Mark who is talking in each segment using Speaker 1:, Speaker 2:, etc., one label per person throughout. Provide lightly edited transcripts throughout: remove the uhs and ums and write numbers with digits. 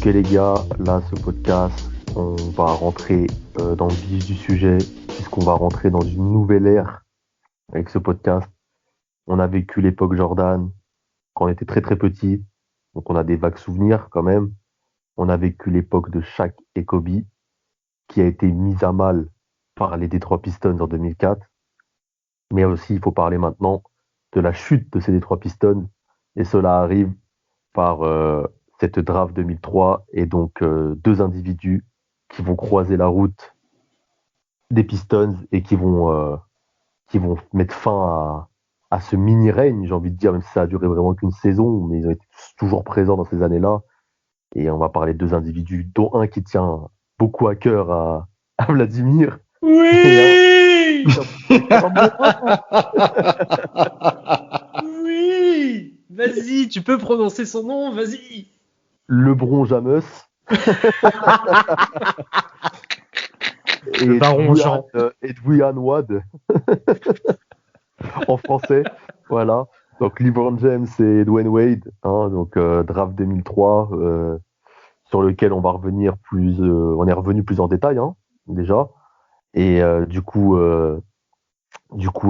Speaker 1: Ok les gars, là ce podcast, on va rentrer dans le vif du sujet, puisqu'on va rentrer dans une nouvelle ère avec ce podcast. On a vécu l'époque Jordan quand on était très très petit, donc on a des vagues souvenirs quand même. On a vécu l'époque de Shaq et Kobe, qui a été mise à mal par les Detroit Pistons en 2004. Mais aussi, il faut parler maintenant de la chute de ces Detroit Pistons, et cela arrive par cette draft 2003 et donc deux individus qui vont croiser la route des Pistons et qui vont mettre fin à ce mini-règne, j'ai envie de dire, même si ça a duré vraiment qu'une saison, mais ils ont été toujours présents dans ces années-là. Et on va parler de deux individus, dont un qui tient beaucoup à cœur à Vladimir.
Speaker 2: Oui.
Speaker 1: Et
Speaker 2: Oui. Vas-y, tu peux prononcer son nom, vas-y.
Speaker 1: LeBron James.
Speaker 2: Le baron Jean.
Speaker 1: Edwin Wade. En français, voilà. Donc LeBron James et Dwayne Wade, hein, donc draft 2003, sur lequel on va revenir plus, on est revenu plus en détail, hein, déjà. Et du coup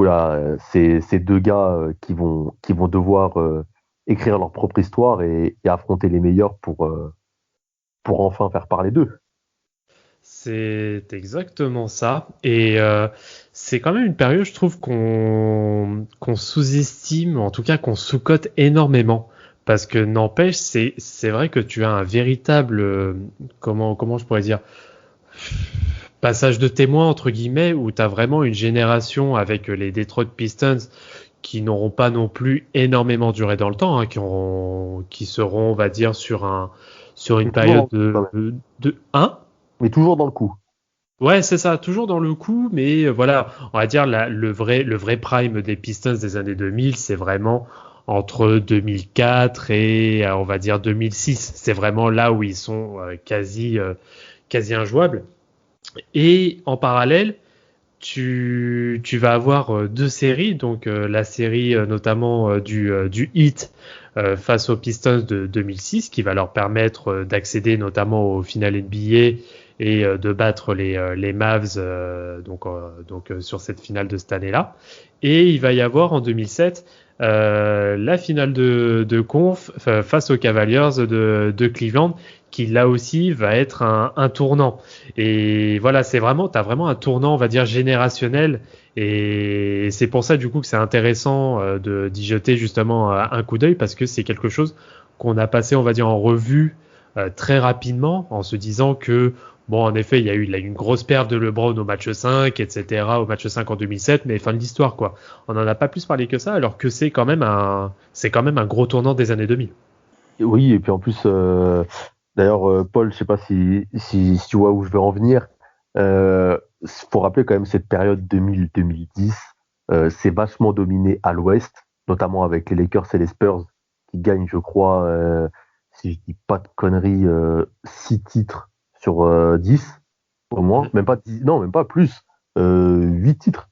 Speaker 1: là, c'est ces deux gars qui vont devoir écrire leur propre histoire et affronter les meilleurs pour enfin faire parler d'eux.
Speaker 2: C'est exactement ça. Et c'est quand même une période, je trouve, qu'on sous-estime, en tout cas qu'on sous-cote énormément. Parce que n'empêche, c'est vrai que tu as un véritable, comment je pourrais dire, passage de témoin, entre guillemets, où tu as vraiment une génération avec les Detroit Pistons qui n'auront pas non plus énormément duré dans le temps, hein, qui seront, on va dire, sur une
Speaker 1: Mais toujours
Speaker 2: période
Speaker 1: dans le coup, quand même.
Speaker 2: de 1.
Speaker 1: Mais toujours dans le coup.
Speaker 2: Ouais, c'est ça, toujours dans le coup, mais voilà, on va dire le vrai prime des Pistons des années 2000, c'est vraiment entre 2004 et on va dire 2006. C'est vraiment là où ils sont quasi injouables. Et en parallèle, tu vas avoir deux séries, donc la série notamment du Heat face aux Pistons de 2006, qui va leur permettre d'accéder notamment au final NBA et de battre les Mavs sur cette finale de cette année-là. Et il va y avoir en 2007 la finale de conf face aux Cavaliers de Cleveland, qui là aussi va être un tournant. Et voilà, t'as vraiment un tournant, on va dire, générationnel. Et c'est pour ça, du coup, que c'est intéressant d'y jeter justement un coup d'œil, parce que c'est quelque chose qu'on a passé, on va dire, en revue très rapidement, en se disant que, bon, en effet, il y a eu une grosse perte de LeBron au match 5, etc., au match 5 en 2007, mais fin de l'histoire, quoi. On n'en a pas plus parlé que ça, alors que c'est quand même un gros tournant des années 2000.
Speaker 1: Et oui, et puis en plus, d'ailleurs, Paul, je sais pas si tu vois où je veux en venir. Faut rappeler quand même cette période 2000-2010, c'est vachement dominé à l'Ouest, notamment avec les Lakers et les Spurs qui gagnent, je crois, si je dis pas de conneries, 6 titres sur 10 au moins,
Speaker 2: Mhm.
Speaker 1: même pas 10, non, même pas plus, 8 titres.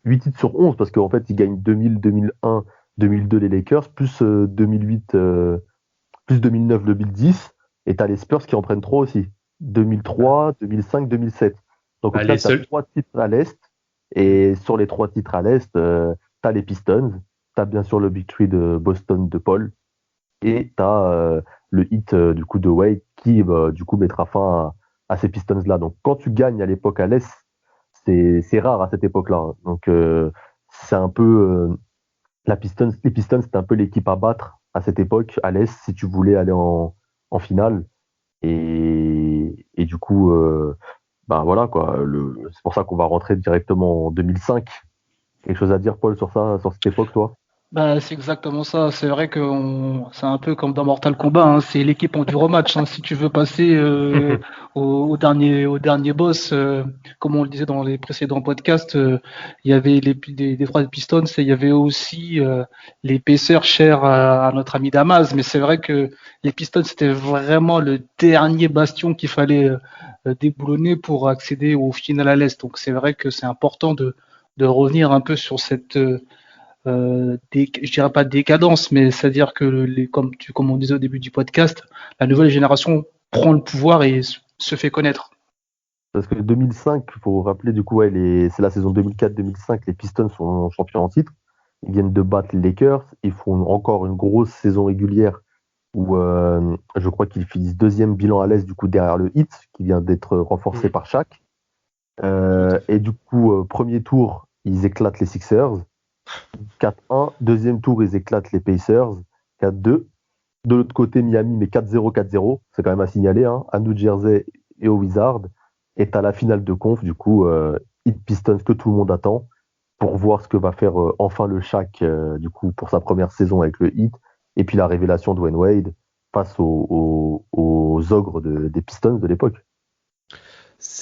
Speaker 1: 8 titres sur 11 parce qu'en fait, ils gagnent 2000, 2001, 2002 les Lakers, plus 2008, plus 2009, 2010, et t'as les Spurs qui en prennent trois aussi. 2003, 2005, 2007. Donc au
Speaker 2: Bah,
Speaker 1: final,
Speaker 2: les
Speaker 1: tu as
Speaker 2: seuls.
Speaker 1: trois titres à l'Est, et sur les trois titres à l'Est, tu as les Pistons, tu as bien sûr le Big Three de Boston de Paul, et tu as le hit du coup de Wade qui du coup mettra fin à ces Pistons-là. Donc quand tu gagnes à l'époque à l'Est, c'est rare à cette époque-là, hein. Donc c'est un peu les Pistons, c'était un peu l'équipe à battre à cette époque, à l'Est, si tu voulais aller en finale. Et du coup, ben voilà, quoi. C'est pour ça qu'on va rentrer directement en 2005. Quelque chose à dire, Paul, sur ça, sur cette époque, toi?
Speaker 3: Bah, c'est exactement ça. C'est vrai que c'est un peu comme dans Mortal Kombat, hein. C'est l'équipe en dur match, hein. Si tu veux passer au dernier boss, comme on le disait dans les précédents podcasts, il y avait des trois Pistons et il y avait aussi l'épaisseur chère à notre ami Damas. Mais c'est vrai que les Pistons, c'était vraiment le dernier bastion qu'il fallait déboulonner pour accéder au final à l'Est. Donc c'est vrai que c'est important de revenir un peu sur cette je dirais pas décadence, mais c'est-à-dire que comme on disait au début du podcast, la nouvelle génération prend le pouvoir et se fait connaître.
Speaker 1: Parce que 2005, il faut rappeler, du coup, c'est la saison 2004-2005, les Pistons sont champions en titre. Ils viennent de battre les Lakers. Ils font encore une grosse saison régulière où je crois qu'ils finissent deuxième bilan à l'Est, du coup, derrière le Heat, qui vient d'être renforcé par Shaq. Et du coup, premier tour, ils éclatent les Sixers. 4-1. Deuxième tour, ils éclatent les Pacers. 4-2. De l'autre côté, Miami, mais 4-0, 4-0. C'est quand même à signaler, hein, à New Jersey et aux Wizards. Et à la finale de conf, du coup, Heat Pistons que tout le monde attend pour voir ce que va faire enfin le Shaq, du coup, pour sa première saison avec le Heat. Et puis la révélation de Dwayne Wade face aux ogres des Pistons de l'époque.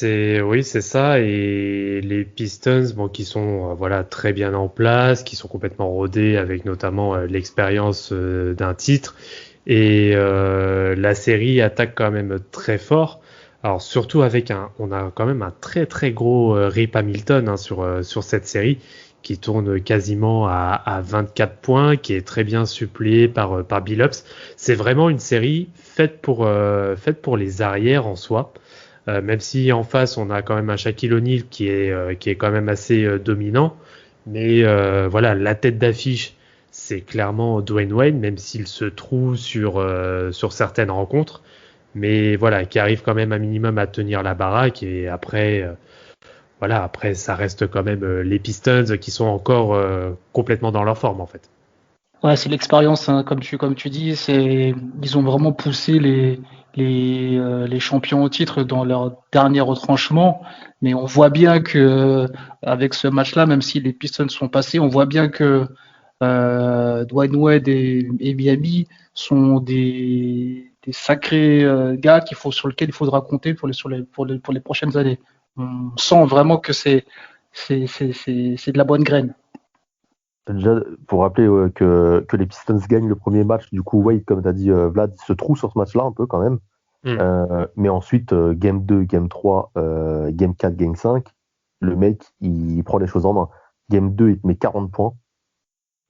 Speaker 2: Oui, c'est ça. Et les Pistons, bon, qui sont voilà très bien en place, qui sont complètement rodés avec notamment l'expérience d'un titre. Et la série attaque quand même très fort. Alors surtout on a quand même un très très gros Rip Hamilton hein, sur cette série qui tourne quasiment à 24 points, qui est très bien suppléé par Billups. C'est vraiment une série faite pour les arrières en soi. Même si en face on a quand même un Shaquille O'Neal qui est quand même assez dominant, mais voilà, la tête d'affiche c'est clairement Dwayne Wade, même s'il se trouve sur certaines rencontres, mais voilà, qui arrive quand même un minimum à tenir la baraque. Et après voilà, après ça reste quand même les Pistons qui sont encore complètement dans leur forme en fait.
Speaker 3: Ouais, c'est l'expérience, hein, comme tu dis, ils ont vraiment poussé les champions au titre dans leur dernier retranchement. Mais on voit bien que avec ce match-là, même si les Pistons sont passés, on voit bien que Dwayne Wade et Miami sont des sacrés gars sur lesquels il faudra compter pour les prochaines années. On sent vraiment que c'est de la bonne graine.
Speaker 1: Déjà, pour rappeler que les Pistons gagnent le premier match, du coup, Wade, comme tu as dit, Vlad, se trouve sur ce match-là un peu quand même. Mais ensuite, Game 2, Game 3, Game 4, Game 5, le mec, il prend les choses en main. Game 2, il te met 40 points.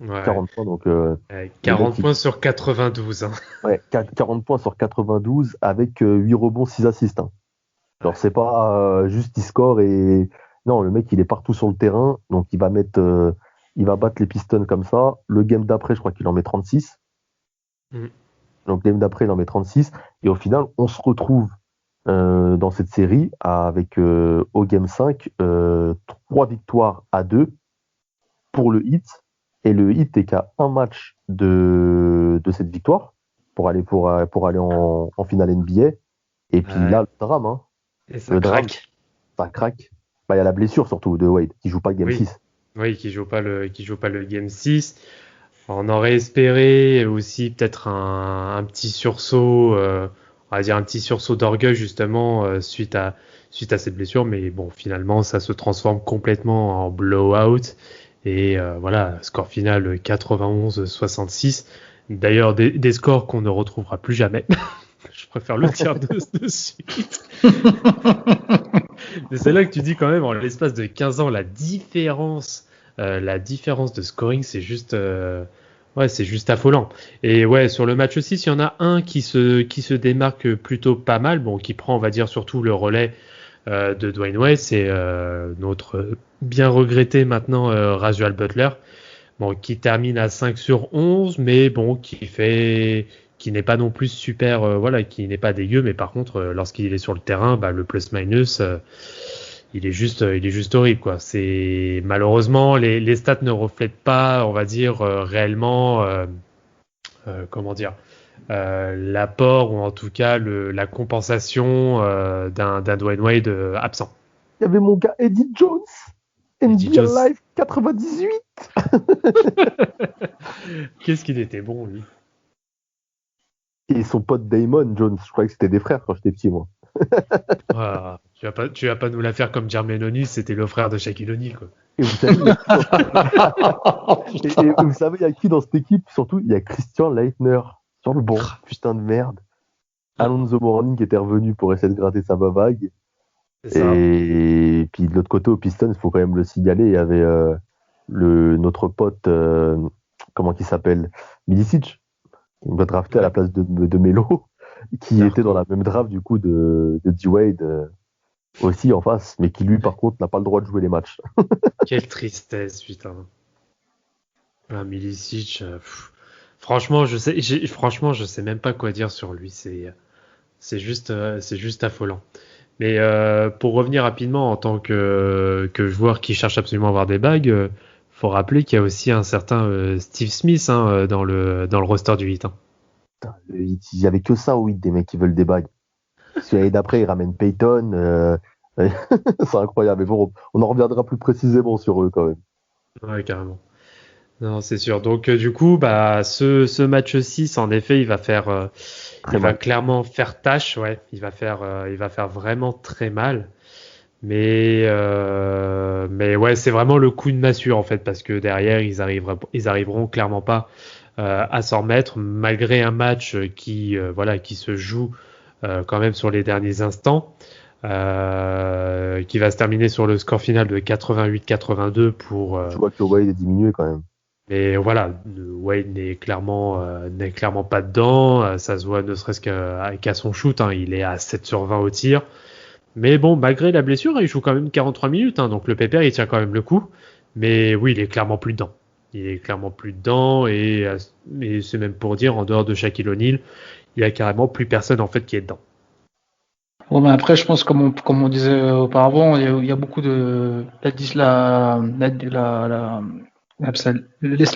Speaker 2: Ouais.
Speaker 1: 40 points, donc...
Speaker 2: 40 points sur 92. Hein.
Speaker 1: Ouais, 40 points sur 92 avec 8 rebonds, 6 assists. Hein. Alors, c'est pas juste il score et... Non, le mec, il est partout sur le terrain, donc il va battre les Pistons comme ça. Le game d'après, je crois qu'il en met 36. Donc, le game d'après, il en met 36. Et au final, on se retrouve dans cette série avec au game 5, 3 victoires à 2 pour le Heat. Et le Heat est qu'à un match de cette victoire pour aller en finale NBA. Et puis là, le drame. Hein,
Speaker 2: et ça craque.
Speaker 1: Ça craque. Bah, il y a la blessure surtout de Wade qui joue pas le game 6.
Speaker 2: Oui, qui joue pas le game 6. On aurait espéré aussi peut-être un petit sursaut, on va dire un petit sursaut d'orgueil justement suite à cette blessure, mais bon, finalement ça se transforme complètement en blowout et voilà, score final 91-66. D'ailleurs des scores qu'on ne retrouvera plus jamais. Je préfère le dire de suite. Mais c'est là que tu dis quand même en l'espace de 15 ans la différence de scoring, c'est juste c'est juste affolant. Et ouais, sur le match aussi, s'il y en a un qui se démarque plutôt pas mal, bon, qui prend, on va dire, surtout le relais de Dwayne Wade, c'est notre bien regretté maintenant Rasual Butler, bon, qui termine à 5 sur 11, mais bon, qui n'est pas non plus super, qui n'est pas dégueu, mais par contre, lorsqu'il est sur le terrain, bah, le plus-minus, il est juste horrible, quoi. C'est malheureusement les stats ne reflètent pas, on va dire réellement, comment dire, l'apport ou en tout cas la compensation d'un Dwayne Wade absent.
Speaker 1: Il y avait mon gars Eddie Jones, NBA Live 98.
Speaker 2: Qu'est-ce qu'il était bon, lui.
Speaker 1: Et son pote Damon Jones, je croyais que c'était des frères quand j'étais petit, moi.
Speaker 2: Ah, tu vas pas nous la faire comme Jermaine O'Neal, c'était le frère de Shaquille O'Neal, quoi.
Speaker 1: Et vous savez, il y a qui dans cette équipe? Surtout, il y a Christian Leitner sur le banc. Putain de merde. Alonzo Mourning qui était revenu pour essayer de gratter sa bague. Et puis de l'autre côté, au Pistons, il faut quand même le signaler, il y avait notre pote, comment il s'appelle, Milicic, qui va drafter à la place de Melo. qui était dans la même draft du coup de D-Wade aussi en face, mais qui lui par contre n'a pas le droit de jouer les matchs.
Speaker 2: Quelle tristesse, putain. Milicic, franchement, je sais même pas quoi dire sur lui. C'est juste affolant. Mais pour revenir rapidement en tant que joueur qui cherche absolument à avoir des bagues, faut rappeler qu'il y a aussi un certain Steve Smith dans le roster du 8.
Speaker 1: Putain, il y avait que ça au 8 des mecs qui veulent des bagues. Parce que l'année d'après, ils ramènent Peyton. C'est incroyable. Mais bon, on en reviendra plus précisément sur eux quand même.
Speaker 2: Ouais, carrément. Non, c'est sûr. Donc du coup, bah ce match 6, en effet, il va faire,
Speaker 1: Très
Speaker 2: il va
Speaker 1: mal.
Speaker 2: clairement faire tâche. Ouais, il va faire vraiment très mal. Mais ouais, c'est vraiment le coup de massue en fait, parce que derrière, ils arriveront clairement pas à s'en remettre, malgré un match qui se joue quand même sur les derniers instants, qui va se terminer sur le score final de 88-82
Speaker 1: Tu vois que Wade est diminué quand même.
Speaker 2: mais voilà, Wade n'est clairement pas dedans. Ça se voit ne serait-ce qu'à son shoot. Il est à 7 sur 20 au tir. Mais bon, malgré la blessure, il joue quand même 43 minutes. Donc le Pépère, il tient quand même le coup. Mais oui, il est clairement plus dedans. Il est clairement plus dedans. Et c'est même pour dire, en dehors de Shaquille O'Neal, il y a carrément plus personne en fait qui est dedans.
Speaker 3: Bon, mais après, je pense, comme on disait auparavant, il y a beaucoup de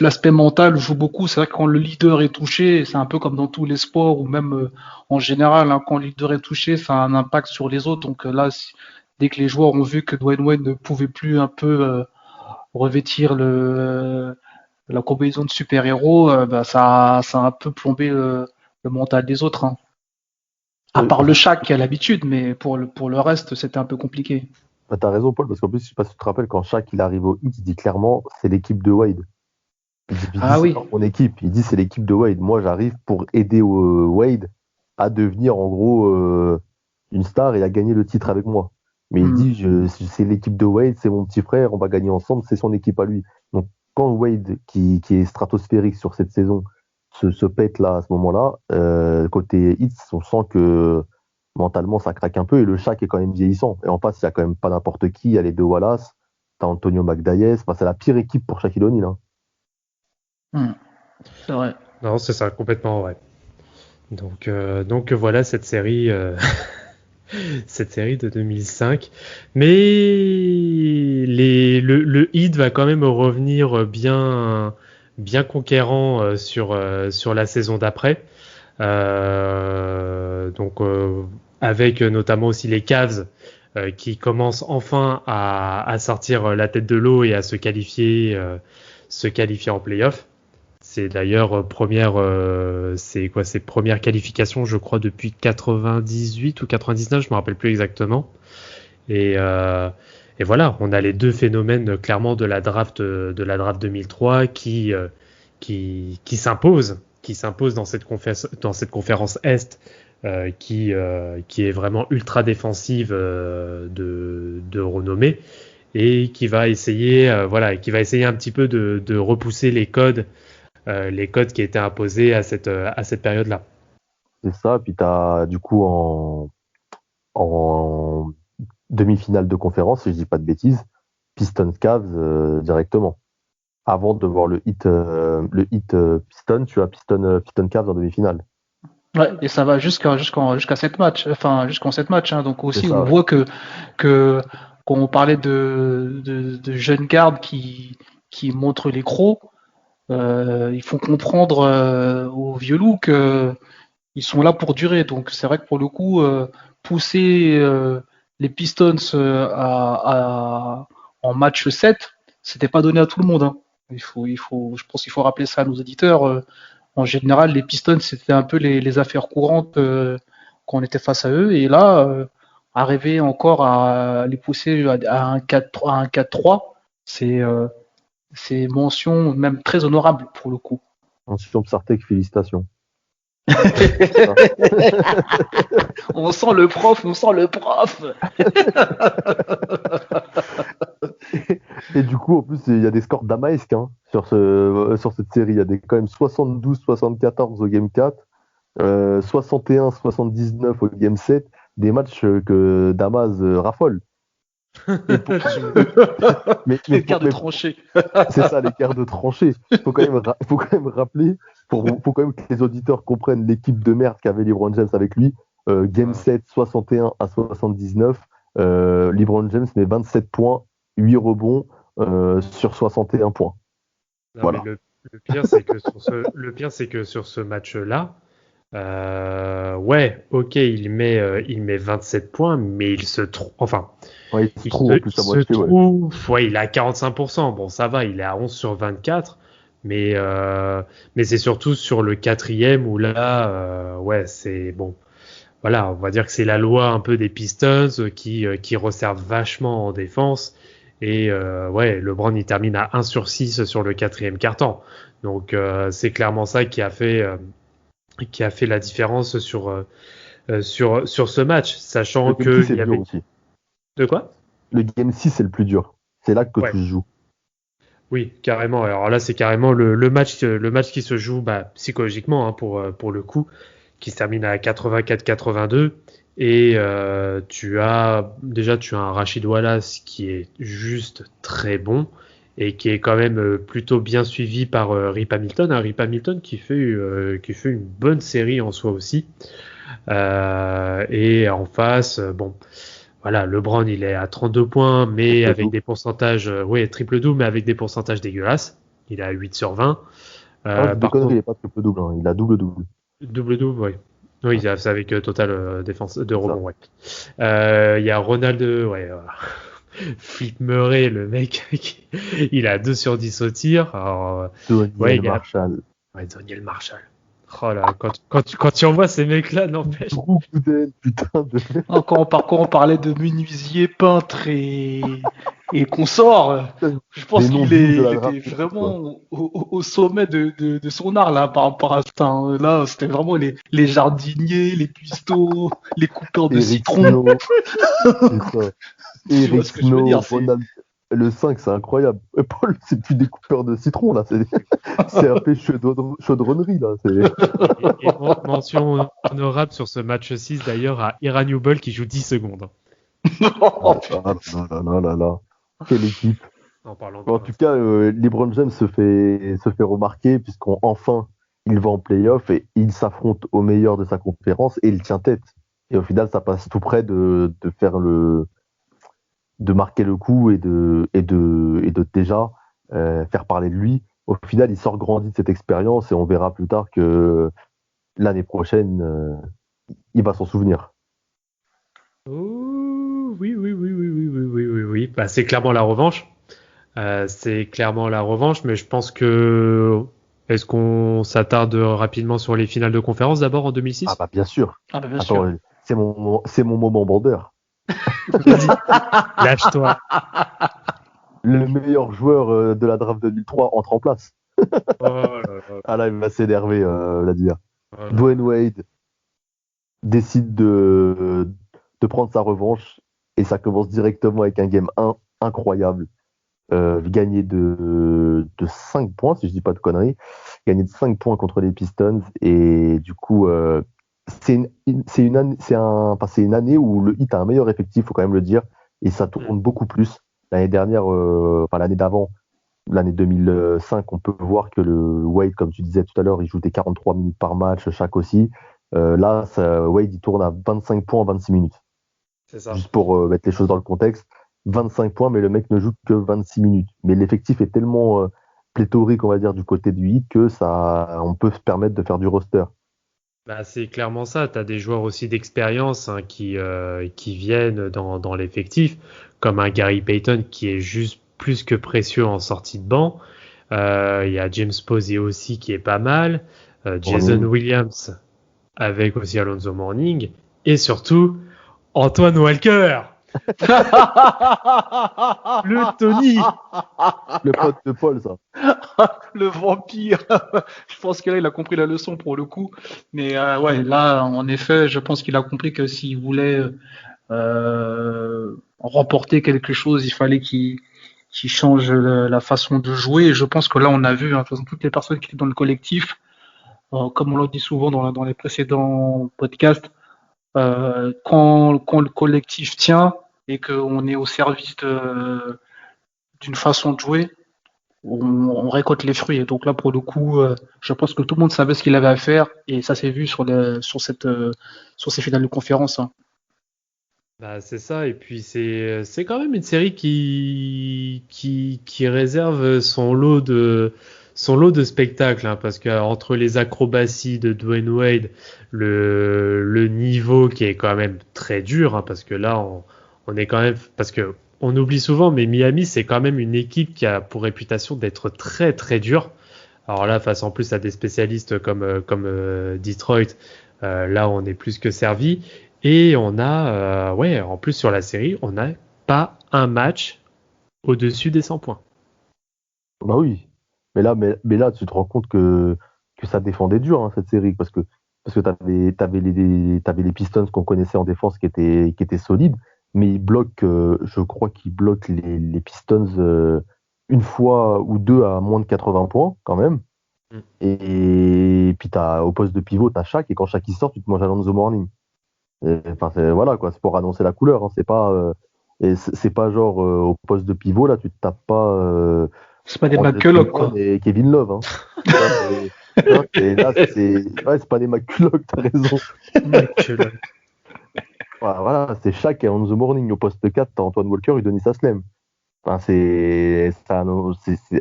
Speaker 3: l'aspect mental joue beaucoup. C'est vrai que quand le leader est touché, c'est un peu comme dans tous les sports ou même en général, hein, quand le leader est touché, ça a un impact sur les autres. Donc là, dès que les joueurs ont vu que Dwayne Wade ne pouvait plus un peu revêtir la combinaison de super-héros, bah, ça a un peu plombé le mental des autres, hein. À
Speaker 1: Oui,
Speaker 3: part le Shaq qui a l'habitude, mais pour le reste, c'était un peu compliqué.
Speaker 1: bah, t'as raison, Paul, parce qu'en plus, je sais pas si tu te rappelles, quand Shaq il arrive au hit, il dit clairement c'est l'équipe de Wade. Il dit
Speaker 3: Ah
Speaker 1: c'est
Speaker 3: oui.
Speaker 1: pas mon équipe, il dit c'est l'équipe de Wade. Moi, j'arrive pour aider Wade à devenir en gros une star et à gagner le titre avec moi. Mais il
Speaker 3: Hmm.
Speaker 1: dit c'est l'équipe de Wade, c'est mon petit frère, on va gagner ensemble, c'est son équipe à lui. Donc quand Wade, qui est stratosphérique sur cette saison, se pète là à ce moment-là, côté hits, on sent que mentalement ça craque un peu et le Shaq est quand même vieillissant. Et en face, il y a quand même pas n'importe qui, il y a les deux Wallace, t'as Antonio McDyess, enfin, c'est la pire équipe pour Shaquille O'Neal, hein.
Speaker 3: Hmm. C'est vrai.
Speaker 2: Non, c'est ça, complètement vrai. Donc voilà cette série de 2005. Mais le Heat va quand même revenir bien conquérant sur la saison d'après. Avec notamment aussi les Cavs qui commencent enfin à sortir la tête de l'eau et à se qualifier en playoff. C'est d'ailleurs c'est première qualification, je crois, depuis 98 ou 99, je me rappelle plus exactement. Et, euh, et voilà, on a les deux phénomènes clairement de la draft 2003 qui s'imposent dans cette conférence Est qui est vraiment ultra défensive de renommée et qui va essayer un petit peu de repousser les codes qui étaient imposés à cette période-là.
Speaker 1: C'est ça, puis t'as du coup en demi-finale de conférence, si je dis pas de bêtises, Pistons Cavs directement. Avant de voir le hit Piston, tu as Piston Cavs en demi-finale.
Speaker 3: Ouais, et ça va jusqu'à 7 matchs, enfin jusqu'en 7 matchs, hein. Donc
Speaker 1: C'est
Speaker 3: aussi, on
Speaker 1: ça.
Speaker 3: voit que quand on parlait de jeunes gardes qui montrent les crocs, il faut comprendre aux vieux loups que ils sont là pour durer. Donc c'est vrai que pour le coup, pousser les Pistons en match 7, c'était pas donné à tout le monde, hein. Je pense qu'il faut rappeler ça à nos auditeurs. En général, les Pistons, c'était un peu les affaires courantes quand on était face à eux. Et là, arriver encore à les pousser à un 4-3, c'est mention même très honorable pour le coup.
Speaker 1: Ensuite, Sartek, félicitations.
Speaker 3: On sent le prof, on sent le prof.
Speaker 1: Et du coup, en plus, il y a des scores damaesques hein, sur cette série. Il y a quand même 72-74 au Game 4, 61-79 au Game 7, des matchs que Damas raffole. Et pour- mais
Speaker 3: Les
Speaker 1: pour-
Speaker 3: quarts de
Speaker 1: mais
Speaker 3: tranchée.
Speaker 1: c'est ça l'écart de tranchée. Faut quand même rappeler, faut quand même que les auditeurs comprennent l'équipe de merde qu'avait LeBron James avec lui. Game 7, 61-79. LeBron James met 27 points, 8 rebonds sur 61 points.
Speaker 2: Non, mais
Speaker 1: Voilà.
Speaker 2: le pire, c'est que sur ce match-là, ouais, ok, il met 27 points, mais il se trouve, enfin,
Speaker 1: Ouais, il se
Speaker 2: il
Speaker 1: trouve
Speaker 2: se,
Speaker 1: en plus
Speaker 2: il
Speaker 1: à
Speaker 2: se
Speaker 1: moitié, ouais.
Speaker 2: trouve, ouais, il est à 45%. Bon, ça va, il est à 11 sur 24, mais c'est surtout sur le quatrième où là, ouais, c'est bon. Voilà, on va dire que c'est la loi un peu des Pistons qui resservent vachement en défense. Et ouais, LeBron il termine à 1 sur 6 sur le quatrième quart-temps. Donc c'est clairement ça qui a fait la différence sur ce match,
Speaker 1: Le
Speaker 2: sachant
Speaker 1: Game 6
Speaker 2: qu'il
Speaker 1: c'est
Speaker 2: y
Speaker 1: dur
Speaker 2: avait...
Speaker 1: aussi.
Speaker 2: De quoi?
Speaker 1: Le Game 6 c'est le plus dur. C'est là que
Speaker 2: Ouais,
Speaker 1: tout se joue.
Speaker 2: oui, carrément. Alors là, c'est carrément le match qui se joue psychologiquement, hein, pour le coup, qui se termine à 84-82. Et tu as un Rachid Wallace qui est juste très bon et qui est quand même plutôt bien suivi par Rip Hamilton. Un Rip Hamilton qui fait une bonne série en soi aussi. Et en face, bon, voilà, LeBron il est à 32 points, mais
Speaker 1: Triple
Speaker 2: avec
Speaker 1: double.
Speaker 2: des pourcentages, ouais, triple-double, mais avec des pourcentages dégueulasses. Il est à 8 sur 20.
Speaker 1: Ah, je dis des
Speaker 2: Par
Speaker 1: conneries, il
Speaker 2: contre,
Speaker 1: est pas triple double, hein. Il a double-double.
Speaker 2: double-double, ouais. Oui, c'est avec total défense de
Speaker 1: C'est ça.
Speaker 2: rebond, ouais. Il y a Ronaldo, ouais. Flip Murray, le mec, il a 2 sur 10 au tir. Alors, ouais,
Speaker 1: Doniel
Speaker 2: il y a
Speaker 1: Marshall.
Speaker 2: ouais, Daniel Marshall. Oh là, quand tu envoies ces mecs-là, n'empêche.
Speaker 1: Drew Gooden, putain de merde.
Speaker 3: Encore, par contre, on parlait de menuisier, peintre et consort. Je pense
Speaker 1: Des noms dignes de
Speaker 3: il
Speaker 1: la
Speaker 3: était
Speaker 1: draft élite, quoi.
Speaker 3: vraiment au sommet de son art là par rapport à ça, hein. Là, c'était vraiment les jardiniers, les cuistots, les coupeurs de
Speaker 1: Eric
Speaker 3: citron.
Speaker 1: Snow, c'est ça.
Speaker 3: Tu vois
Speaker 1: Eric
Speaker 3: ce que je veux
Speaker 1: Snow,
Speaker 3: dire? C'est
Speaker 1: Ronald. Le 5, c'est incroyable. Et Paul, c'est plus des coupeurs de citron, là. C'est un peu chaudronnerie, là.
Speaker 2: Et mention honorable sur ce match 6 d'ailleurs à Ira Newble qui joue 10 secondes.
Speaker 3: Oh,
Speaker 1: Ah là là là là. Quelle équipe.
Speaker 2: En parlant de
Speaker 1: En tout cas, LeBron James se fait remarquer puisqu'enfin, il va en playoff et il s'affronte au meilleur de sa conférence et il tient tête. Et au final, ça passe tout près de faire de marquer le coup et de déjà faire parler de lui. Au final, il sort grandi de cette expérience et on verra plus tard que l'année prochaine, il va s'en souvenir.
Speaker 2: Oh, oui, oui, oui, oui, oui, oui, oui, oui, oui. Bah, c'est clairement la revanche. C'est clairement la revanche, mais je pense que est-ce qu'on s'attarde rapidement sur les finales de conférence d'abord en
Speaker 1: Ah
Speaker 2: 2006?
Speaker 1: bah bien sûr.
Speaker 3: ah bah bien
Speaker 1: Attends,
Speaker 3: sûr.
Speaker 1: c'est mon moment bandeur.
Speaker 2: Vas-y, lâche-toi.
Speaker 1: Le meilleur joueur de la draft 2003 entre en place.
Speaker 2: Oh là là
Speaker 1: Ah là, il va s'énerver, Vladimir.
Speaker 2: là là.
Speaker 1: Dwayne Wade décide de prendre sa revanche et ça commence directement avec un game 1 incroyable. Gagné de 5 points, si je dis pas de conneries. Gagné de 5 points contre les Pistons et du coup, c'est une année où le Heat a un meilleur effectif, faut quand même le dire, et ça tourne beaucoup plus. L'année dernière, enfin l'année d'avant, l'année 2005, on peut voir que le Wade, comme tu disais tout à l'heure, il joue des 43 minutes par match, chaque aussi. Là, Wade, il tourne à 25 points en 26 minutes.
Speaker 2: C'est ça.
Speaker 1: Juste pour mettre les choses dans le contexte. 25 points, mais le mec ne joue que 26 minutes. Mais l'effectif est tellement pléthorique, on va dire, du côté du Heat que on peut se permettre de faire du roster.
Speaker 2: Bah, c'est clairement ça. Tu as des joueurs aussi d'expérience, hein, qui viennent dans l'effectif, comme un Gary Payton qui est juste plus que précieux en sortie de banc. Il y a James Posey aussi qui est pas mal. Jason
Speaker 1: Morning.
Speaker 2: Williams avec aussi Alonzo Mourning. Et surtout, Antoine Walker, le Tony.
Speaker 1: Le pote de Paul, ça.
Speaker 3: Le vampire. Je pense que là, il a compris la leçon pour le coup. Mais ouais, là, en effet, je pense qu'il a compris que s'il voulait remporter quelque chose, il fallait qu'il change la façon de jouer. Et je pense que là, on a vu, hein, de toute façon, toutes les personnes qui étaient dans le collectif, Comme on l'a dit souvent dans les précédents podcasts, quand le collectif tient et qu'on est au service d'une façon de jouer, on récolte les fruits. Et donc là, pour le coup, je pense que tout le monde savait ce qu'il avait à faire et ça s'est vu sur ces finales de conférence, hein.
Speaker 2: Bah, c'est ça, et puis c'est quand même une série qui réserve son lot de spectacles, hein, parce que entre les acrobaties de Dwayne Wade, le niveau qui est quand même très dur, hein, parce que là on est quand même, parce que on oublie souvent, mais Miami c'est quand même une équipe qui a pour réputation d'être très très dure. Alors là, face en plus à des spécialistes comme Detroit, là on est plus que servi. Et on a, ouais, en plus sur la série, on n'a pas un match au-dessus des 100 points.
Speaker 1: Bah oui. Mais là, tu te rends compte que ça défendait dur, hein, cette série, parce que t'avais les Pistons qu'on connaissait en défense qui étaient solides, mais je crois qu'ils bloquent les Pistons une fois ou deux à moins de 80 points, quand même.
Speaker 2: Mm.
Speaker 1: Et puis au poste de pivot, t'as Shaq, et quand Shaq il sort, tu te manges Alonzo Mourning. Enfin, voilà, quoi, c'est pour annoncer la couleur, hein, c'est pas genre au poste de pivot, là, tu te tapes pas
Speaker 3: C'est pas des
Speaker 1: André
Speaker 3: McCulloch,
Speaker 1: Drummond
Speaker 3: quoi.
Speaker 1: et Kevin Love, hein. Là, ouais, c'est pas des McCulloch, t'as raison. Voilà, c'est Shaq et On the Morning. Au poste 4, t'as Antoine Walker, Udonis Haslem. Enfin,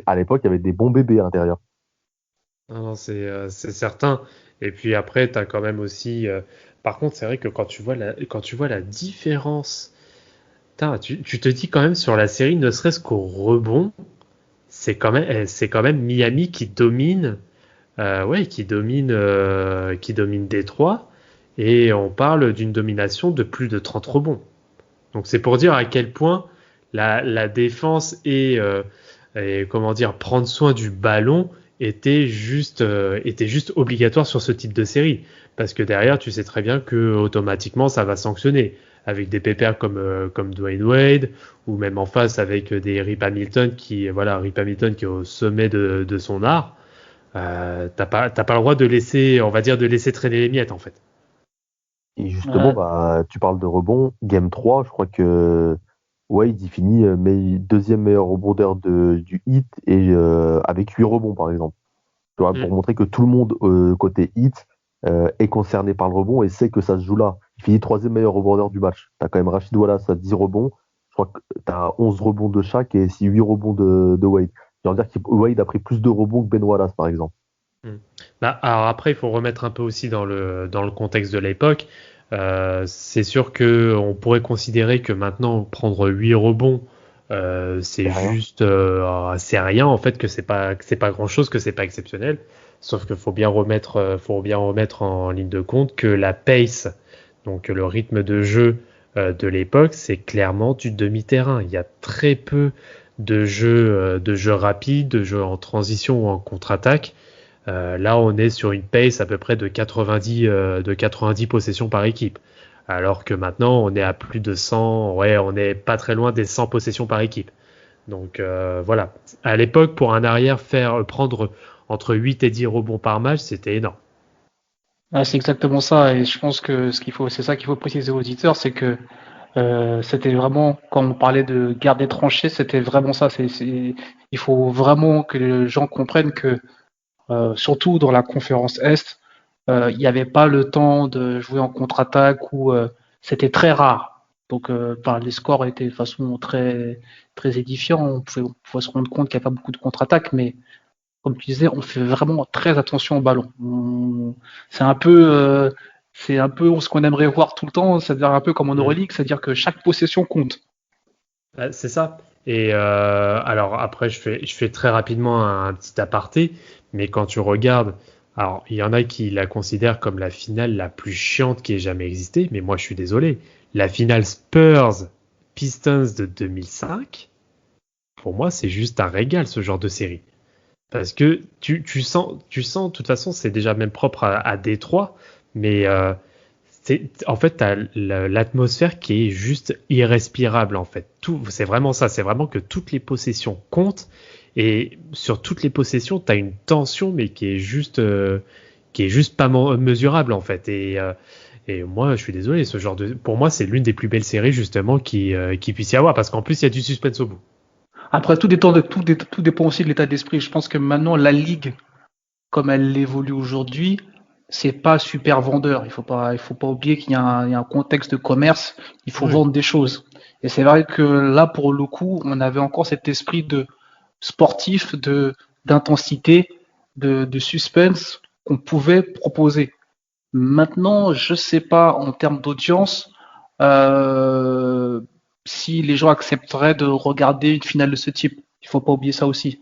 Speaker 1: à l'époque, il y avait des bons bébés à l'intérieur.
Speaker 2: Non, non, c'est certain. Et puis après, tu as quand même aussi. Par contre, c'est vrai que quand tu vois la différence, tu te dis quand même sur la série, ne serait-ce qu'au rebond, c'est quand même Miami qui domine. Ouais, qui domine Détroit, et on parle d'une domination de plus de 30 rebonds. Donc c'est pour dire à quel point la défense et comment dire prendre soin du ballon était juste obligatoire sur ce type de série, parce que derrière tu sais très bien que automatiquement ça va sanctionner avec des pépères comme Dwayne Wade, ou même en face avec des Rip Hamilton Rip Hamilton qui est au sommet de son art. T'as pas le droit de laisser, on va dire, de laisser traîner les miettes, en fait.
Speaker 1: Et justement,
Speaker 3: Ouais.
Speaker 1: bah, tu parles de rebond. Game 3, je crois que Wade, il finit deuxième meilleur rebondeur du Heat et avec 8 rebonds, par exemple. Tu vois, pour
Speaker 2: Mm.
Speaker 1: montrer que tout le monde côté Heat est concerné par le rebond et sait que ça se joue là. Il finit troisième meilleur rebondeur du match. Tu as quand même Rachid Wallace à 10 rebonds. Je crois que tu as 11 rebonds de chaque et 8 rebonds de Wade. Je veux dire que Wade a pris plus de rebonds que Ben Wallace, par exemple.
Speaker 2: Mm. Bah, alors après, il faut remettre un peu aussi dans le contexte de l'époque. C'est sûr que on pourrait considérer que maintenant prendre 8 rebonds,
Speaker 1: C'est
Speaker 2: c'est
Speaker 1: rien.
Speaker 2: juste, c'est rien en fait, que c'est pas grand chose, que c'est pas exceptionnel. Sauf qu'il faut bien remettre en ligne de compte que la pace, donc le rythme de jeu de l'époque, c'est clairement du demi-terrain. Il y a très peu de jeux rapides, de jeux en transition ou en contre-attaque. Là, on est sur une pace à peu près de 90 possessions par équipe. Alors que maintenant, on est à plus de 100, ouais, on est pas très loin des 100 possessions par équipe. Donc voilà. À l'époque, pour un arrière, prendre entre 8 et 10 rebonds par match, c'était énorme.
Speaker 3: Ouais, c'est exactement ça. Et je pense que c'est ça qu'il faut préciser aux auditeurs, c'est que c'était vraiment, quand on parlait de garde des tranchées, c'était vraiment ça. Il faut vraiment que les gens comprennent que, surtout dans la conférence Est, il n'y avait pas le temps de jouer en contre-attaque ou c'était très rare. Donc, les scores étaient de façon très édifiants. On pouvait se rendre compte qu'il n'y a pas beaucoup de contre-attaques, mais comme tu disais, on fait vraiment très attention au ballon. C'est un peu, c'est un peu ce qu'on aimerait voir tout le temps, c'est-à-dire un peu comme en
Speaker 2: Mm.
Speaker 3: Euroleague, c'est-à-dire que chaque possession compte.
Speaker 2: C'est ça. Et alors après, je fais très rapidement un petit aparté, mais quand tu regardes, alors il y en a qui la considèrent comme la finale la plus chiante qui ait jamais existé, mais moi je suis désolé. La finale Spurs Pistons de 2005, pour moi c'est juste un régal ce genre de série. Parce que tu sens, de toute façon, c'est déjà même propre à Détroit, mais en fait, t'as l'atmosphère qui est juste irrespirable, en fait. C'est vraiment ça, c'est vraiment que toutes les possessions comptent, et sur toutes les possessions, t'as une tension, mais est juste pas mesurable en fait. Et moi, je suis désolé, pour moi, c'est l'une des plus belles séries justement qui puisse y avoir, parce qu'en plus, il y a du suspense au bout.
Speaker 3: Après, tout dépend aussi de l'état d'esprit. Je pense que maintenant, la Ligue, comme elle évolue aujourd'hui, c'est pas super vendeur. Il faut pas oublier qu'il y a un contexte de commerce. Il faut vendre des choses. Et c'est vrai que là, pour le coup, on avait encore cet esprit de sportif, d'intensité, de suspense qu'on pouvait proposer. Maintenant, je sais pas en termes d'audience si les gens accepteraient de regarder une finale de ce type. Il faut pas oublier ça aussi.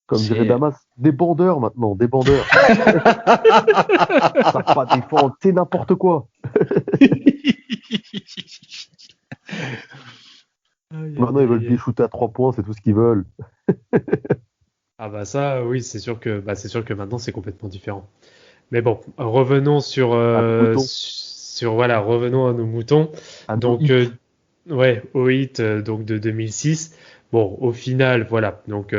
Speaker 1: Comme dirait Damas, des bandeurs maintenant, des bandeurs. Ça va pas défendre, c'est n'importe quoi. Maintenant, ils veulent des shooter à 3 points, c'est tout ce qu'ils veulent.
Speaker 2: Ah bah ça, oui, c'est sûr que maintenant c'est complètement différent. Mais bon, revenons revenons à nos moutons. Donc au hit donc de 2006. Bon, au final, voilà. Donc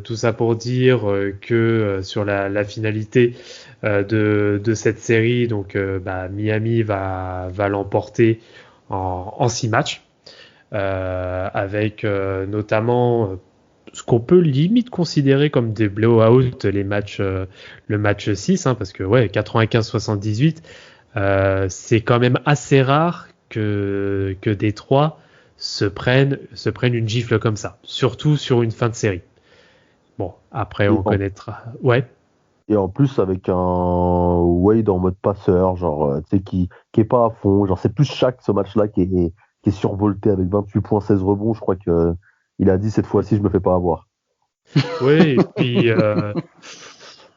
Speaker 2: tout ça pour dire que sur la finalité de cette série, donc Miami va l'emporter en 6 matchs, avec notamment ce qu'on peut limite considérer comme des blowouts, le match 6, hein, parce que 95-78, c'est quand même assez rare que Détroit se prenne une gifle comme ça, surtout sur une fin de série. Bon, après on connaîtra. Ouais.
Speaker 1: Et en plus avec un Wade en mode passeur, genre tu sais qui est pas à fond, genre c'est plus Shaq ce match-là qui est survolté avec 28 points, 16 rebonds, je crois que il a dit cette fois-ci je me fais pas avoir.
Speaker 2: Oui, et puis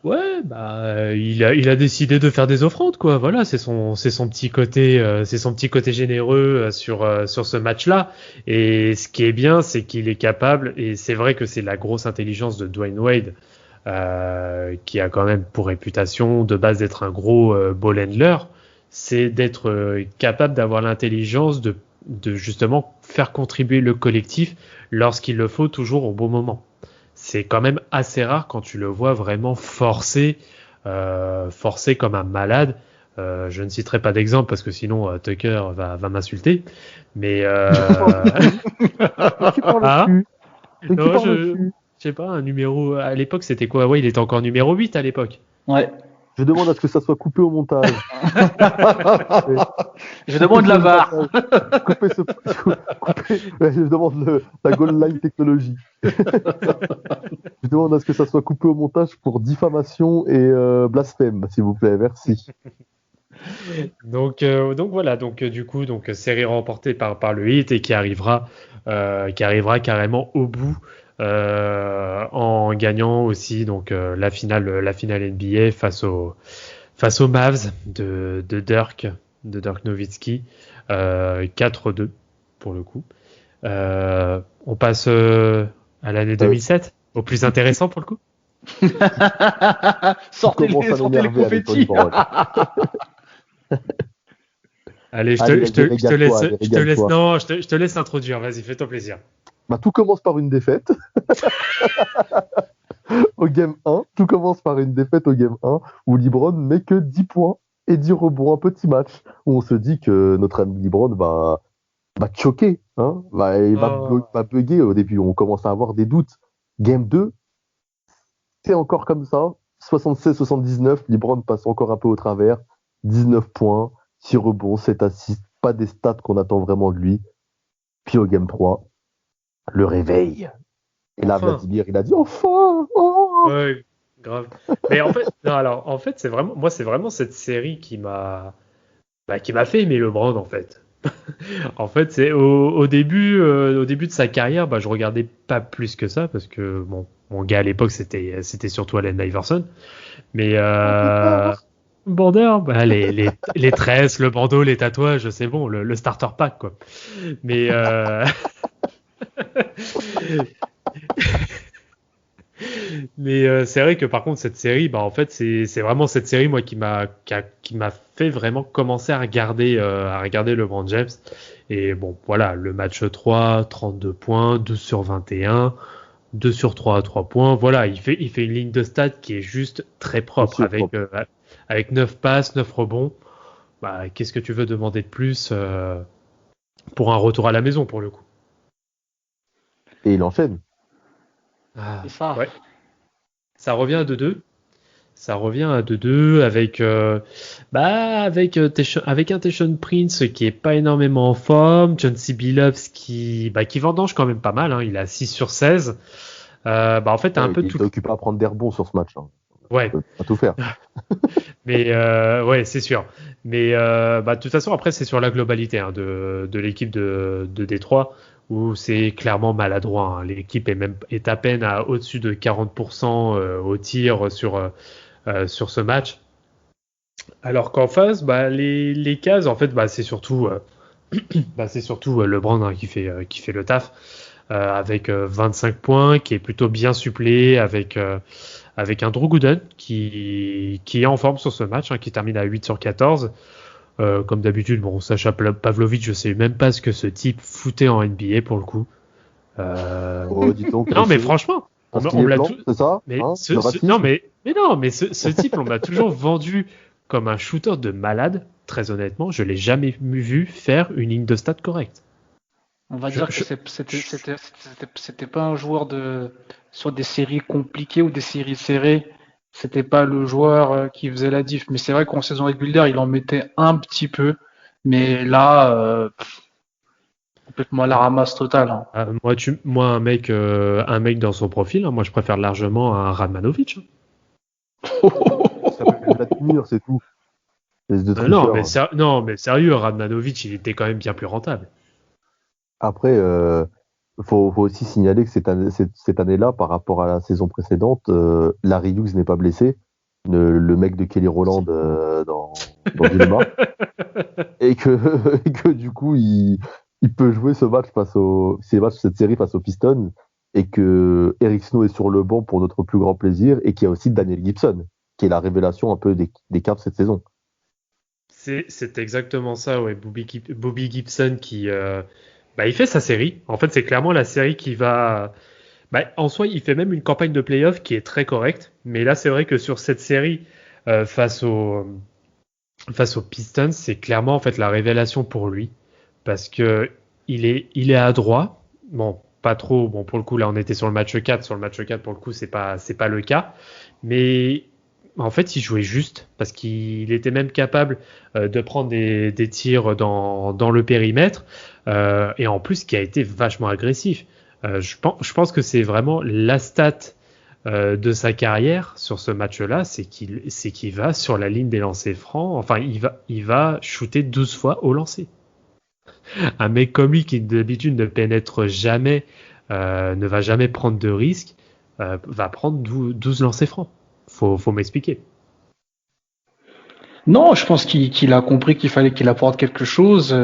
Speaker 2: il a décidé de faire des offrandes, quoi. Voilà, c'est son petit côté généreux sur ce match-là. Et ce qui est bien, c'est qu'il est capable, et c'est vrai que c'est la grosse intelligence de Dwayne Wade, qui a quand même pour réputation de base d'être un gros ball handler, c'est d'être capable d'avoir l'intelligence de justement faire contribuer le collectif lorsqu'il le faut, toujours au bon moment. C'est quand même assez rare quand tu le vois vraiment forcé comme un malade. Je ne citerai pas d'exemple parce que sinon Tucker va m'insulter. Mais non, je sais pas, un numéro à l'époque c'était quoi? Ouais, il était encore numéro 8 à l'époque.
Speaker 3: Ouais.
Speaker 1: Je demande à ce que ça soit coupé au montage.
Speaker 3: Je demande la VAR.
Speaker 1: Je demande la goal line technologie. Je demande à ce que ça soit coupé au montage pour diffamation et blasphème, s'il vous plaît. Merci.
Speaker 2: Donc voilà, du coup, série remportée par le Heat et qui arrivera carrément au bout. En gagnant aussi donc la finale NBA face aux Mavs de Dirk Nowitzki, 4-2 pour le coup. On passe à l'année 2007, au plus intéressant pour le coup.
Speaker 3: Sortez les confettis.
Speaker 2: Allez, je te laisse introduire. Vas-y, fais-toi plaisir.
Speaker 1: Tout commence par une défaite. Au game 1, tout commence par une défaite au game 1 où LeBron met que 10 points et 10 rebonds, un petit match où on se dit que notre ami LeBron va choquer, hein, va bugger au début, on commence à avoir des doutes. Game 2, c'est encore comme ça, 76-79, LeBron passe encore un peu au travers, 19 points, 6 rebonds, 7 assists, pas des stats qu'on attend vraiment de lui. Puis au game 3, le réveil. Et là, Vladimir, il a dit enfin.
Speaker 2: Ouais, grave. Mais en fait, c'est vraiment cette série qui m'a fait aimer LeBron en fait. En fait, c'est au début de sa carrière, je regardais pas plus que ça parce que mon gars à l'époque c'était surtout Allen Iverson. Mais Border, les tresses, le bandeau, les tatouages, c'est bon, le starter pack quoi. Mais c'est vrai que par contre cette série, en fait c'est vraiment cette série moi qui m'a fait vraiment commencer à regarder LeBron James. Et bon voilà, le match 3, 32 points, 12 sur 21. 2 sur 3 à 3 points. Voilà, il fait une ligne de stats qui est juste très propre, avec 9 passes, 9 rebonds. Bah, qu'est-ce que tu veux demander de plus pour un retour à la maison, pour le coup?
Speaker 1: Et il enchaîne.
Speaker 3: C'est ça.
Speaker 2: Ouais. Ça revient à 2-2. Ça revient à 2-2 avec un Tayshaun Prince qui est pas énormément en forme, John C. Billups qui vendange quand même pas mal, hein, il a 6 sur 16. En fait, t'as un peu
Speaker 1: il
Speaker 2: tout.
Speaker 1: est occupé à prendre des rebonds sur ce match. Hein.
Speaker 2: Ouais.
Speaker 1: Il peut pas tout faire.
Speaker 2: Mais ouais, c'est sûr. Mais de toute façon, après, c'est sur la globalité hein, de l'équipe de Détroit où c'est clairement maladroit. Hein. L'équipe est à peine à au-dessus de 40% au tir sur ce match. Alors qu'en face, les cases, en fait, c'est surtout LeBron hein, qui fait le taf avec 25 points, qui est plutôt bien suppléé avec un Drew Gooden qui est en forme sur ce match, hein, qui termine à 8 sur 14. Comme d'habitude, Sacha Pavlovic, je sais même pas ce que ce type foutait en NBA pour le coup.
Speaker 1: Dis donc,
Speaker 2: non, mais franchement, on me l'a
Speaker 1: c'est ça
Speaker 2: mais
Speaker 1: hein,
Speaker 2: ce type, on m'a toujours vendu comme un shooter de malade. Très honnêtement, je l'ai jamais vu faire une ligne de stats correcte.
Speaker 3: On va dire que c'était pas un joueur sur des séries compliquées ou des séries serrées. C'était pas le joueur qui faisait la diff. Mais c'est vrai qu'en saison régulière, il en mettait un petit peu. Mais là, complètement à la ramasse totale. Hein.
Speaker 2: Moi, un mec dans son profil, hein, moi je préfère largement un Radmanovic.
Speaker 1: Hein. Ça s'appelle Vladimir, c'est tout.
Speaker 2: Non, mais sérieux, Radmanovic, il était quand même bien plus rentable.
Speaker 1: Après, faut aussi signaler que cette année-là, par rapport à la saison précédente, Larry Hughes n'est pas blessé, le mec de Kelly Rowland dans Dilemma, et que du coup, il peut jouer cette série face aux Pistons, et que Eric Snow est sur le banc pour notre plus grand plaisir, et qu'il y a aussi Daniel Gibson, qui est la révélation un peu des Cavs cette saison.
Speaker 2: C'est exactement ça, ouais. Bobby Gibson qui, il fait sa série. En fait, c'est clairement la série qui va. En soi, il fait même une campagne de playoff qui est très correcte. Mais là, c'est vrai que sur cette série face aux Pistons, c'est clairement en fait la révélation pour lui parce que il est adroit. Bon, pas trop. Bon, pour le coup, là, on était sur le match 4. Sur le match 4, pour le coup, c'est pas le cas. Mais en fait, il jouait juste parce qu'il était même capable de prendre des tirs dans le périmètre et en plus qui a été vachement agressif. Je pense que c'est vraiment la stat de sa carrière sur ce match-là, c'est qu'il va sur la ligne des lancers francs. Enfin, il va shooter 12 fois au lancer. Un mec comme lui qui d'habitude ne pénètre jamais, ne va jamais prendre de risques, va prendre 12 lancers francs. Faut m'expliquer.
Speaker 3: Non, je pense qu'il a compris qu'il fallait qu'il apporte quelque chose.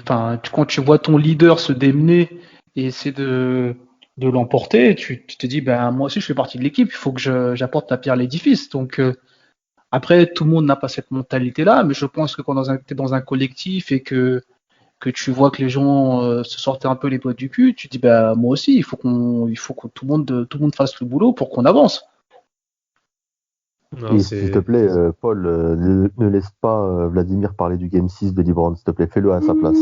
Speaker 3: Quand tu vois ton leader se démener et essayer de l'emporter, tu te dis, moi aussi je fais partie de l'équipe, il faut que j'apporte la pierre à l'édifice. Donc après, tout le monde n'a pas cette mentalité-là, mais je pense que quand tu es dans un collectif et que tu vois que les gens se sortent un peu les doigts du cul, tu te dis, moi aussi, il faut que tout le monde fasse le boulot pour qu'on avance.
Speaker 1: Non, et s'il te plaît, Paul, ne laisse pas Vladimir parler du Game 6 de LeBron, s'il te plaît, fais-le à sa place.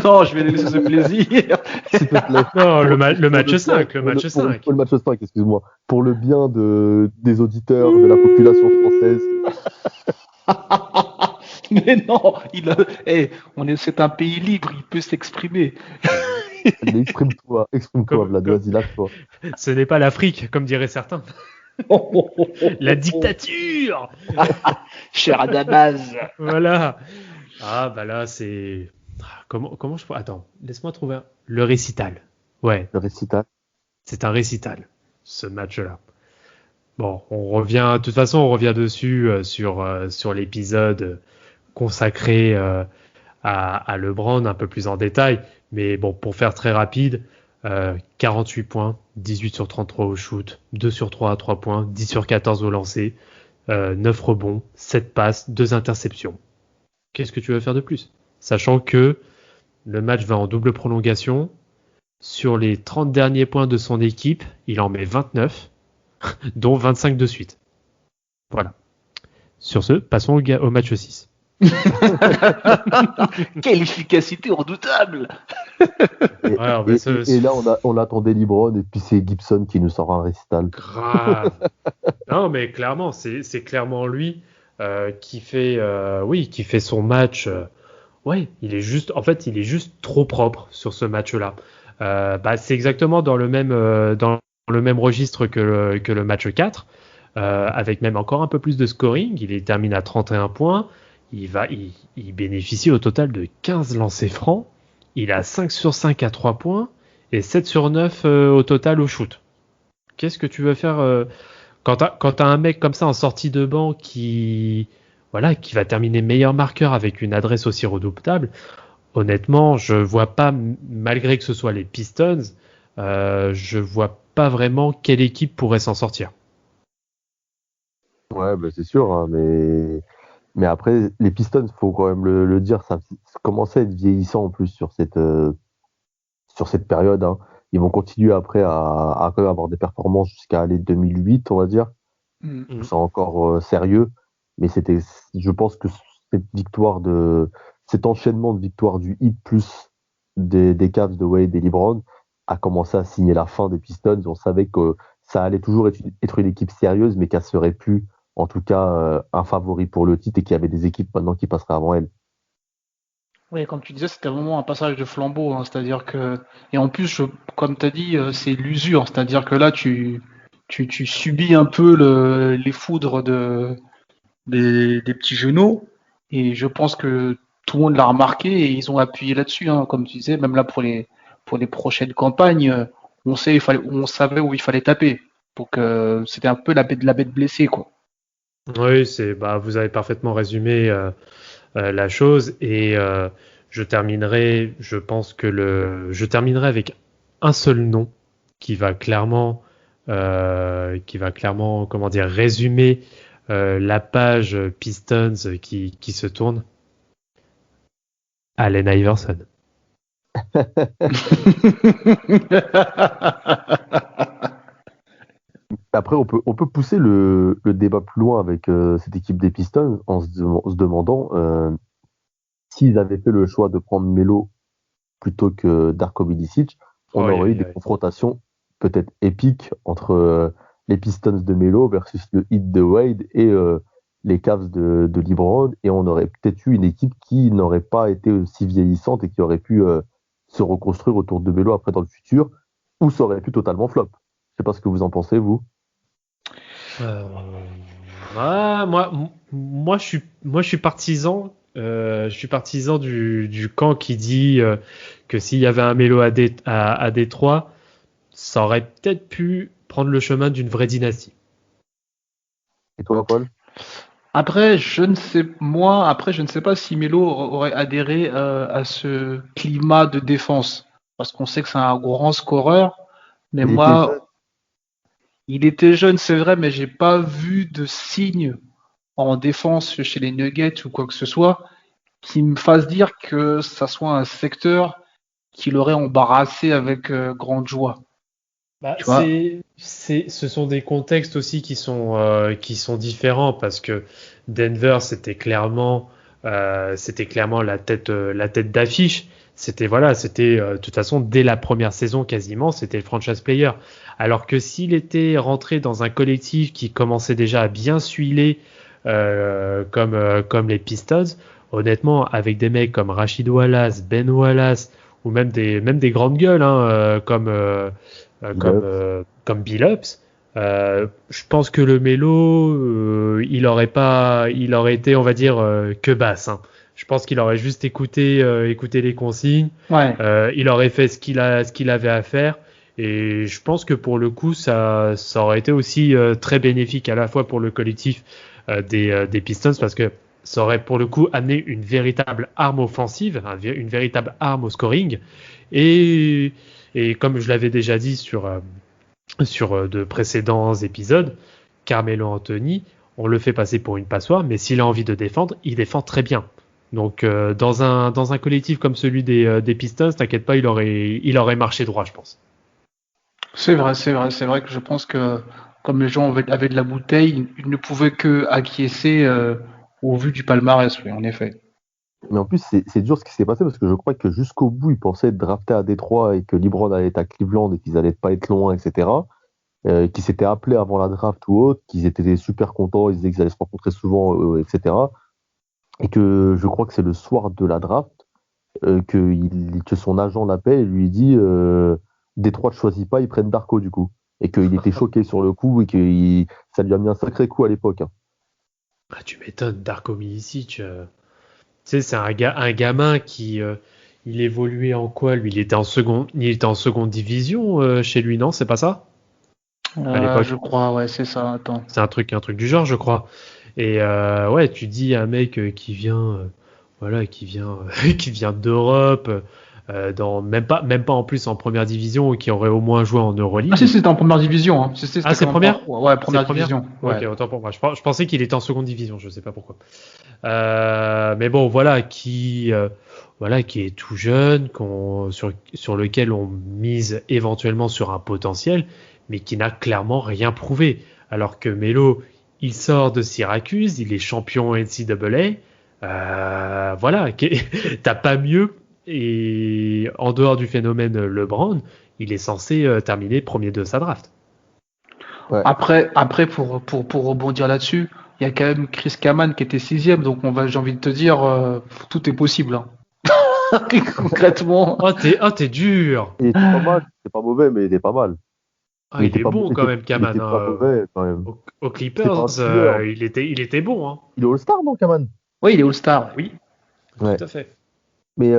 Speaker 3: Non, je vais laisser ce plaisir.
Speaker 1: S'il te plaît.
Speaker 2: Non, le match 5. Le match 5.
Speaker 1: Le match 5, excuse-moi. Pour le bien des auditeurs, de la population française.
Speaker 3: Mais non, c'est un pays libre, il peut s'exprimer.
Speaker 1: Exprime-toi, Vlad, vas-y, lâche-toi.
Speaker 2: Ce n'est pas l'Afrique, comme diraient certains. La dictature.
Speaker 3: Cher Adamaz.
Speaker 2: Voilà. Là, c'est... Comment je peux... Attends, laisse-moi trouver le récital. Ouais.
Speaker 1: Le récital.
Speaker 2: C'est un récital, ce match-là. Bon, de toute façon, on revient dessus sur l'épisode consacré à LeBron un peu plus en détail. Mais bon, pour faire très rapide, 48 points, 18 sur 33 au shoot, 2 sur 3 à 3 points, 10 sur 14 au lancer, 9 rebonds, 7 passes, 2 interceptions. Qu'est-ce que tu veux faire de plus? Sachant que le match va en double prolongation, sur les 30 derniers points de son équipe, il en met 29, dont 25 de suite. Voilà. Sur ce, passons au match 6.
Speaker 3: Quelle efficacité redoutable!
Speaker 1: Et là, on attendait LeBron et puis c'est Gibson qui nous sort un récital.
Speaker 2: Grave. Non, mais clairement, c'est clairement lui qui fait son match. Il est juste trop propre sur ce match-là. C'est exactement dans le même registre que le match 4, avec même encore un peu plus de scoring. Il termine à 31 points. Il bénéficie au total de 15 lancers francs. Il a 5 sur 5 à 3 points et 7 sur 9 au total au shoot. Qu'est-ce que tu veux faire quand t'as un mec comme ça en sortie de banc qui va terminer meilleur marqueur avec une adresse aussi redoutable? Honnêtement, je vois pas, malgré que ce soit les Pistons, je vois pas vraiment quelle équipe pourrait s'en sortir.
Speaker 1: Ouais, c'est sûr, hein, mais après, les Pistons, faut quand même le dire, ça commence à être vieillissant en plus sur cette période. Hein. Ils vont continuer après à quand même avoir des performances jusqu'à aller 2008, on va dire. C'est encore sérieux, mais je pense que cet enchaînement de victoires du Heat plus des Cavs de Wade et LeBron a commencé à signer la fin des Pistons. On savait que ça allait toujours être une équipe sérieuse, mais qu'elle serait plus, en tout cas, un favori pour le titre et qu'il y avait des équipes maintenant qui passeraient avant elle.
Speaker 3: Oui, comme tu disais, c'était vraiment un passage de flambeau, hein, c'est-à-dire que, et en plus, comme tu as dit, c'est l'usure, c'est-à-dire que là, tu subis un peu les foudres des petits genoux, et je pense que tout le monde l'a remarqué et ils ont appuyé là-dessus, hein, comme tu disais, même là pour les prochaines campagnes, on savait où il fallait taper, donc c'était un peu la bête blessée, quoi.
Speaker 2: Oui, vous avez parfaitement résumé la chose et je terminerai avec un seul nom qui va clairement comment dire résumer la page Pistons qui se tourne. Allen Iverson.
Speaker 1: Après, on peut pousser le débat plus loin avec cette équipe des Pistons en se demandant s'ils avaient fait le choix de prendre Melo plutôt que Darko Milicic, on aurait eu des confrontations peut-être épiques entre les Pistons de Melo versus le Heat de Wade et les Cavs de LeBron, et on aurait peut-être eu une équipe qui n'aurait pas été aussi vieillissante et qui aurait pu se reconstruire autour de Melo après dans le futur, ou ça aurait pu totalement flop. Je sais pas ce que vous en pensez, vous.
Speaker 2: Moi, je suis partisan. Je suis partisan du camp qui dit que s'il y avait un Melo à Détroit, ça aurait peut-être pu prendre le chemin d'une vraie dynastie.
Speaker 1: Et toi, Paul?
Speaker 3: Après, je ne sais pas si Melo aurait adhéré à ce climat de défense, parce qu'on sait que c'est un grand scoreur, mais il était jeune, c'est vrai, mais j'ai pas vu de signe en défense chez les Nuggets ou quoi que ce soit qui me fasse dire que ça soit un secteur qui l'aurait embarrassé avec grande joie. Tu vois?
Speaker 2: Ce sont des contextes aussi qui sont différents parce que Denver c'était clairement la tête d'affiche. C'était de toute façon dès la première saison quasiment c'était le franchise player. Alors que s'il était rentré dans un collectif qui commençait déjà à bien suiler comme les Pistons, honnêtement avec des mecs comme Rashid Wallace, Ben Wallace ou même des grandes gueules comme Billups, je pense que le Melo, il aurait été, on va dire, que basse. Hein. Je pense qu'il aurait juste écouté les consignes.
Speaker 3: Ouais.
Speaker 2: Il aurait fait ce qu'il avait à faire. Et je pense que pour le coup, ça aurait été aussi très bénéfique à la fois pour le collectif des Pistons parce que ça aurait pour le coup amené une véritable arme offensive, une véritable arme au scoring. Et comme je l'avais déjà dit sur de précédents épisodes, Carmelo Anthony, on le fait passer pour une passoire, mais s'il a envie de défendre, il défend très bien. Donc dans un collectif comme celui des Pistons, t'inquiète pas, il aurait marché droit, je pense.
Speaker 3: C'est vrai que je pense que comme les gens avaient de la bouteille, ils ne pouvaient que acquiescer au vu du palmarès, oui, en effet.
Speaker 1: Mais en plus, c'est dur ce qui s'est passé parce que je crois que jusqu'au bout, ils pensaient être draftés à Détroit et que LeBron allait être à Cleveland et qu'ils allaient pas être loin, etc. Qu'ils s'étaient appelés avant la draft ou autre, qu'ils étaient super contents, ils disaient qu'ils allaient se rencontrer souvent, etc. Et que je crois que c'est le soir de la draft que son agent l'appelle et lui dit Détroit ne choisit pas, ils prennent Darko du coup. Et qu'il était choqué sur le coup et que ça lui a mis un sacré coup à l'époque. Hein.
Speaker 2: Ah, tu m'étonnes, Darko Milicic. Tu sais, c'est un gamin qui il évoluait en quoi lui? Il était en seconde division chez lui, non? C'est pas ça? À l'époque.
Speaker 3: Je crois, ouais, c'est ça. Attends.
Speaker 2: C'est un truc du genre, je crois. Et ouais, tu dis un mec qui vient, voilà, qui vient d'Europe, même pas en plus en première division, qui aurait au moins joué en Euroleague.
Speaker 3: Ah si, c'était en première division. Hein.
Speaker 2: C'est première?
Speaker 3: Ouais, première division.
Speaker 2: Ouais. Ok, autant pour moi. Je pensais qu'il était en seconde division, je sais pas pourquoi. Mais bon, voilà, qui est tout jeune, sur lequel on mise éventuellement sur un potentiel, mais qui n'a clairement rien prouvé. Alors que Melo, il sort de Syracuse, il est champion NCAA. Voilà, t'as pas mieux. Et en dehors du phénomène LeBron, il est censé terminer premier de sa draft.
Speaker 3: Ouais. Après pour rebondir là-dessus, il y a quand même Chris Kaman qui était 6e, donc j'ai envie de te dire, tout est possible. Hein. Concrètement.
Speaker 2: Oh, t'es dur.
Speaker 1: Il était pas mal, c'est pas mauvais, mais il était pas mal.
Speaker 2: Ah, il est bon quand même, Kaman.
Speaker 1: Il était pas mauvais quand même.
Speaker 2: Aux Clippers, il était bon. Hein.
Speaker 1: Il est All-Star, non, Kaman?
Speaker 3: Oui, il est All-Star.
Speaker 2: Oui,
Speaker 1: ouais.
Speaker 2: Tout à fait.
Speaker 1: Mais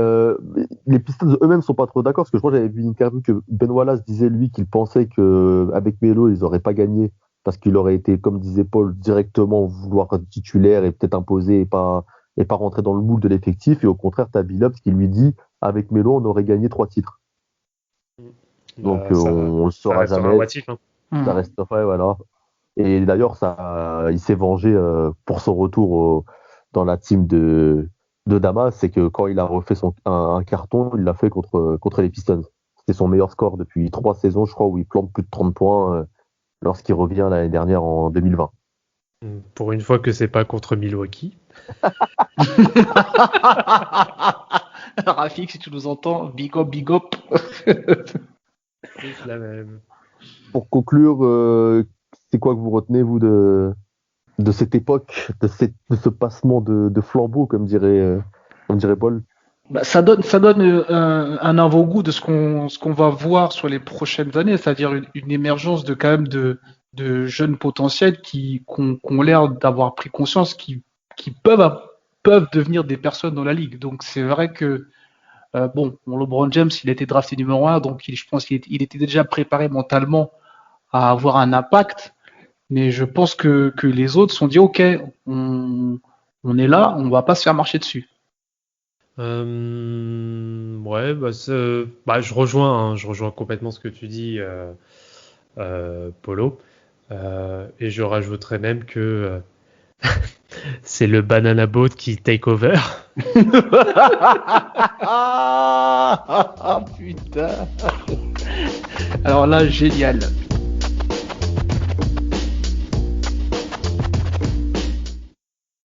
Speaker 1: les Pistons eux-mêmes sont pas trop d'accord parce que je crois que j'avais vu une interview que Ben Wallace disait lui qu'il pensait qu'avec Melo ils auraient pas gagné parce qu'il aurait été, comme disait Paul, directement vouloir être titulaire et peut-être imposer et pas rentrer dans le moule de l'effectif. Et au contraire, t'as Billups qui lui dit avec Melo on aurait gagné 3 titres. Donc on le saura jamais.
Speaker 2: Relatif, hein.
Speaker 1: Ça reste vrai, voilà. Et d'ailleurs il s'est vengé pour son retour dans la team de Damas, c'est que quand il a refait un carton, il l'a fait contre les Pistons. C'était son meilleur score depuis 3 saisons, je crois, où il plante plus de 30 points lorsqu'il revient l'année dernière en 2020.
Speaker 2: Pour une fois que c'est pas contre Milwaukee.
Speaker 3: Rafik, si tu nous entends, big up, big up.
Speaker 2: C'est la même.
Speaker 1: Pour conclure, c'est quoi que vous retenez, vous, de cette époque, de ce passement de flambeau, comme dirait Paul?
Speaker 3: Bah, ça donne un avant-goût de ce qu'on va voir sur les prochaines années, c'est-à-dire une émergence de quand même de jeunes potentiels qui ont l'air d'avoir pris conscience qui peuvent devenir des personnes dans la ligue. Donc c'est vrai que LeBron James, il a été drafté numéro 1, donc je pense qu'il était déjà préparé mentalement à avoir un impact. Mais je pense que les autres se sont dit ok, on est là, on va pas se faire marcher dessus.
Speaker 2: Ouais, je rejoins complètement ce que tu dis, Polo. Et je rajouterais même que c'est le banana boat qui take over.
Speaker 3: Putain. Alors là, génial.